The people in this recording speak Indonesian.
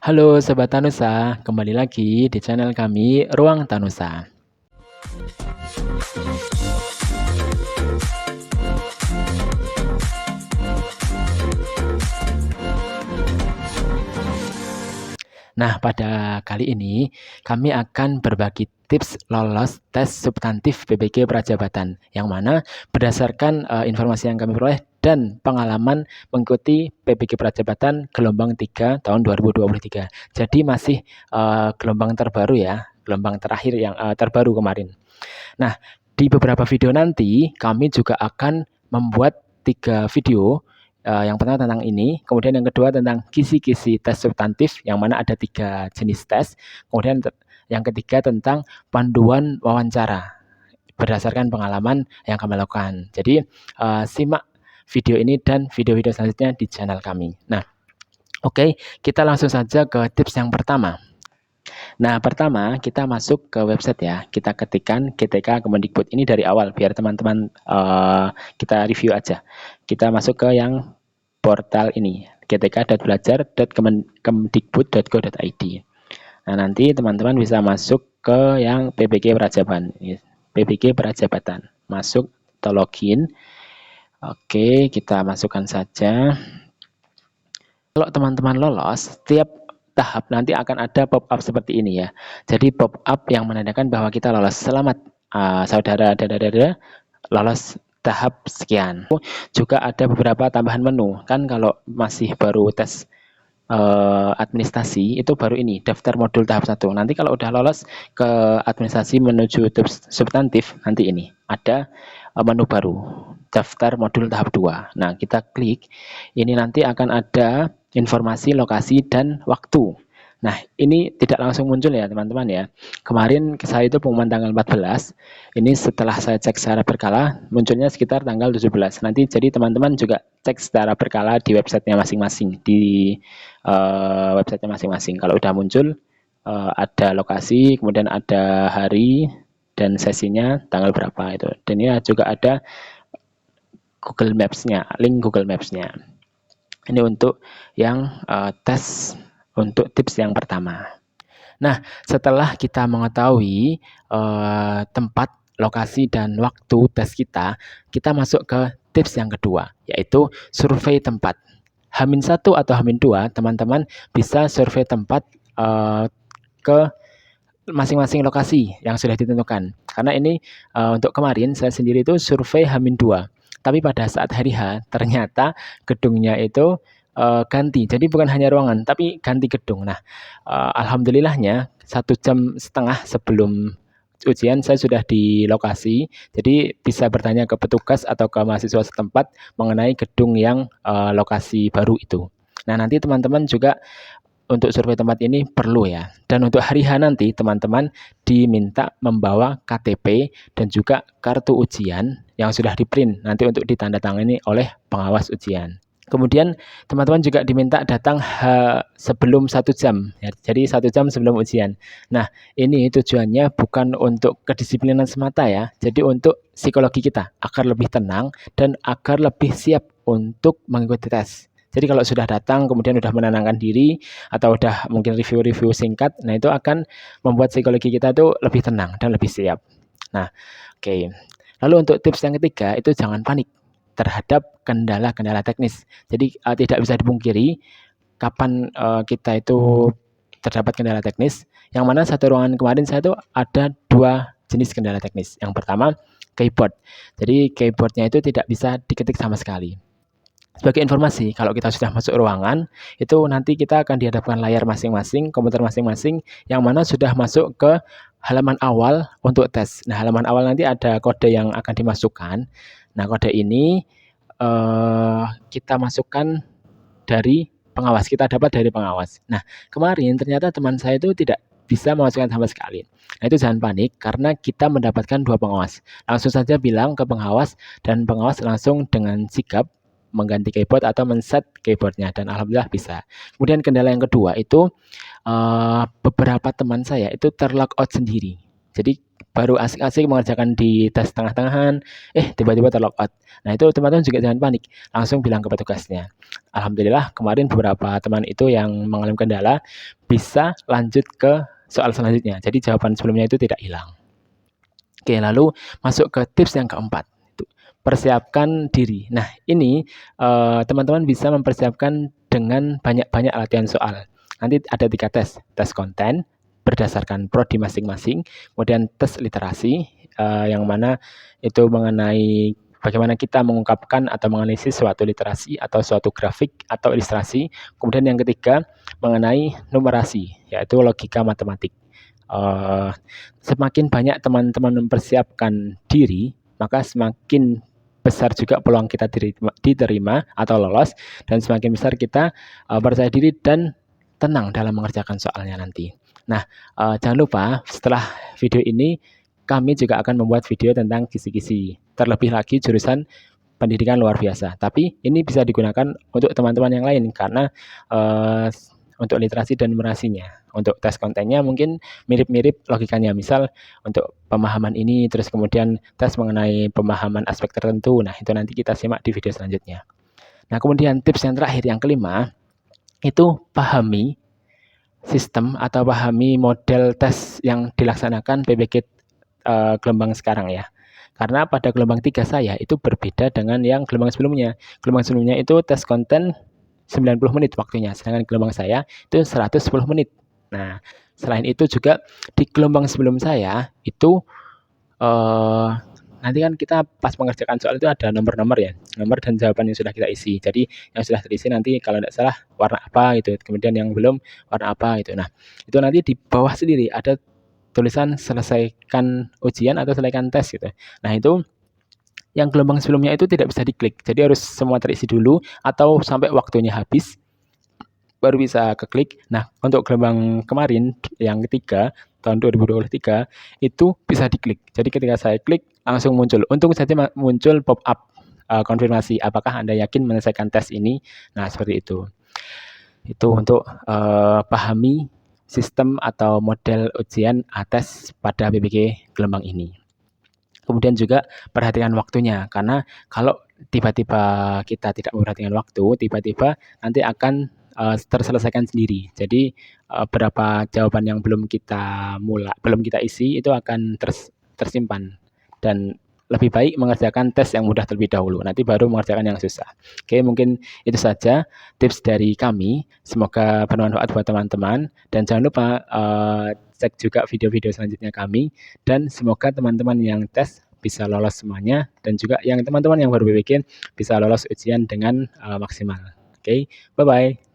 Halo Sobat Tanusa, kembali lagi di channel kami Ruang Tanusa. Nah, pada kali ini kami akan berbagi tips lolos tes substantif PPG Prajabatan, yang mana berdasarkan informasi yang kami peroleh dan pengalaman mengikuti PPG Prajabatan gelombang 3 tahun 2023. Jadi masih gelombang terbaru ya, gelombang terakhir yang terbaru kemarin. Nah, di beberapa video nanti kami juga akan membuat 3 video. Yang pertama tentang ini, kemudian yang kedua tentang kisi-kisi tes substantif, yang mana ada 3 jenis tes, kemudian yang ketiga tentang panduan wawancara berdasarkan pengalaman yang kami lakukan. Jadi simak video ini dan video-video selanjutnya di channel kami. Nah, oke, kita langsung saja ke tips yang pertama. Nah, pertama kita masuk ke website ya. Kita ketikkan GTK Kemendikbud ini dari awal biar teman-teman kita review aja. Kita masuk ke yang portal ini, gtk.belajar.kemdikbud.go.id. Nah, nanti teman-teman bisa masuk ke yang PPG Prajabatan. PPG Prajabatan. Masuk atau login. Oke, kita masukkan saja. Kalau teman-teman lolos, setiap tahap nanti akan ada pop-up seperti ini ya. Jadi pop-up yang menandakan bahwa kita lolos. Selamat saudara lolos tahap sekian. Juga ada beberapa tambahan menu. Kan kalau masih baru tes administrasi itu baru ini daftar modul tahap 1. Nanti kalau udah lolos ke administrasi menuju substantif, nanti ini ada menu baru daftar modul tahap 2. Nah, kita klik. Ini nanti akan ada informasi, lokasi, dan waktu. Nah, ini tidak langsung muncul ya teman-teman ya. Kemarin saya itu pengumuman tanggal 14. Ini setelah saya cek secara berkala, munculnya sekitar tanggal 17. Nanti jadi teman-teman juga cek secara berkala di websitenya masing-masing. Di websitenya masing-masing. Kalau udah muncul, ada lokasi, kemudian ada hari, dan sesinya tanggal berapa itu. Dan ini juga ada Google Maps-nya, link Google Maps-nya. Ini untuk yang tes untuk tips yang pertama. Nah, setelah kita mengetahui tempat, lokasi, dan waktu tes kita masuk ke tips yang kedua, yaitu survei tempat. H-1 atau H-2, teman-teman bisa survei tempat ke masing-masing lokasi yang sudah ditentukan. Karena ini untuk kemarin saya sendiri itu survei H-2. Tapi pada saat hari H, ternyata gedungnya itu ganti. Jadi bukan hanya ruangan, tapi ganti gedung. Nah, alhamdulillahnya 1,5 jam sebelum ujian saya sudah di lokasi. Jadi bisa bertanya ke petugas atau ke mahasiswa setempat mengenai gedung yang lokasi baru itu. Nah, nanti teman-teman juga untuk survei tempat ini perlu ya. Dan untuk hari H nanti teman-teman diminta membawa KTP dan juga kartu ujian yang sudah di-print nanti untuk ditandatangani oleh pengawas ujian. Kemudian teman-teman juga diminta datang sebelum 1 jam ya, jadi 1 jam sebelum ujian. Nah, ini tujuannya bukan untuk kedisiplinan semata ya, jadi untuk psikologi kita agar lebih tenang dan agar lebih siap untuk mengikuti tes. Jadi kalau sudah datang kemudian sudah menenangkan diri atau sudah mungkin review-review singkat, nah itu akan membuat psikologi kita itu lebih tenang dan lebih siap. Nah, oke. Lalu untuk tips yang ketiga itu jangan panik terhadap kendala-kendala teknis. Jadi tidak bisa dipungkiri kapan kita itu terdapat kendala teknis. Yang mana satu ruangan kemarin saya itu ada 2 jenis kendala teknis. Yang pertama keyboard. Jadi keyboardnya itu tidak bisa diketik sama sekali. Sebagai informasi, kalau kita sudah masuk ruangan, itu nanti kita akan dihadapkan layar masing-masing, komputer masing-masing, yang mana sudah masuk ke halaman awal untuk tes. Nah, halaman awal nanti ada kode yang akan dimasukkan. Nah, kode ini kita masukkan dari pengawas, kita dapat dari pengawas. Nah, kemarin ternyata teman saya itu tidak bisa memasukkan sama sekali. Nah, itu jangan panik karena kita mendapatkan 2 pengawas. Langsung saja bilang ke pengawas dan pengawas langsung dengan sigap mengganti keyboard atau men-set keyboardnya dan alhamdulillah bisa. Kemudian kendala yang kedua itu beberapa teman saya itu terlog out sendiri. Jadi baru asik-asik mengerjakan di tes tengah-tengahan, tiba-tiba terlogout. Nah, itu teman-teman juga jangan panik, langsung bilang ke petugasnya. Alhamdulillah kemarin beberapa teman itu yang mengalami kendala bisa lanjut ke soal selanjutnya. Jadi jawaban sebelumnya itu tidak hilang. Oke, lalu masuk ke tips yang keempat, persiapkan diri. Nah, ini teman-teman bisa mempersiapkan dengan banyak-banyak latihan soal. Nanti ada 3 tes, tes konten berdasarkan prodi masing-masing, kemudian tes literasi yang mana itu mengenai bagaimana kita mengungkapkan atau menganalisis suatu literasi atau suatu grafik atau ilustrasi. Kemudian yang ketiga mengenai numerasi, yaitu logika matematik. Semakin banyak teman-teman mempersiapkan diri, maka semakin besar juga peluang kita diterima atau lolos, dan semakin besar kita percaya diri dan tenang dalam mengerjakan soalnya nanti. Nah, jangan lupa setelah video ini kami juga akan membuat video tentang kisi-kisi, terlebih lagi jurusan pendidikan luar biasa. Tapi ini bisa digunakan untuk teman-teman yang lain karena untuk literasi dan numerasinya. Untuk tes kontennya mungkin mirip-mirip logikanya. Misal untuk pemahaman ini, terus kemudian tes mengenai pemahaman aspek tertentu. Nah, itu nanti kita simak di video selanjutnya. Nah, kemudian tips yang terakhir, yang kelima, itu pahami sistem atau pahami model tes yang dilaksanakan PPG gelombang sekarang ya. Karena pada gelombang 3 saya itu berbeda dengan yang gelombang sebelumnya. Gelombang sebelumnya itu tes konten 90 menit waktunya, sedangkan gelombang saya itu 110 menit. Nah, selain itu juga di gelombang sebelum saya itu nanti kan kita pas mengerjakan soal itu ada nomor-nomor ya, nomor dan jawaban yang sudah kita isi. Jadi yang sudah terisi nanti kalau tidak salah warna apa gitu, kemudian yang belum warna apa gitu. Nah, itu nanti di bawah sendiri ada tulisan selesaikan ujian atau selesaikan tes gitu. Nah, itu yang gelombang sebelumnya itu tidak bisa diklik. Jadi harus semua terisi dulu atau sampai waktunya habis baru bisa keklik. Nah, untuk gelombang kemarin yang ketiga tahun 2023 itu bisa diklik. Jadi ketika saya klik langsung muncul. Untung saja muncul pop up konfirmasi apakah Anda yakin menyelesaikan tes ini. Nah, seperti itu. Itu untuk pahami sistem atau model ujian ATES pada PPG gelombang ini. Kemudian juga perhatikan waktunya, karena kalau tiba-tiba kita tidak memperhatikan waktu, tiba-tiba nanti akan terselesaikan sendiri. Jadi berapa jawaban yang belum kita isi itu akan tersimpan, dan lebih baik mengerjakan tes yang mudah terlebih dahulu, nanti baru mengerjakan yang susah. Oke, mungkin itu saja tips dari kami. Semoga bermanfaat buat teman-teman, dan jangan lupa cek juga video-video selanjutnya kami, dan semoga teman-teman yang tes bisa lolos semuanya, dan juga yang teman-teman yang baru bikin bisa lolos ujian dengan maksimal. Oke, bye-bye.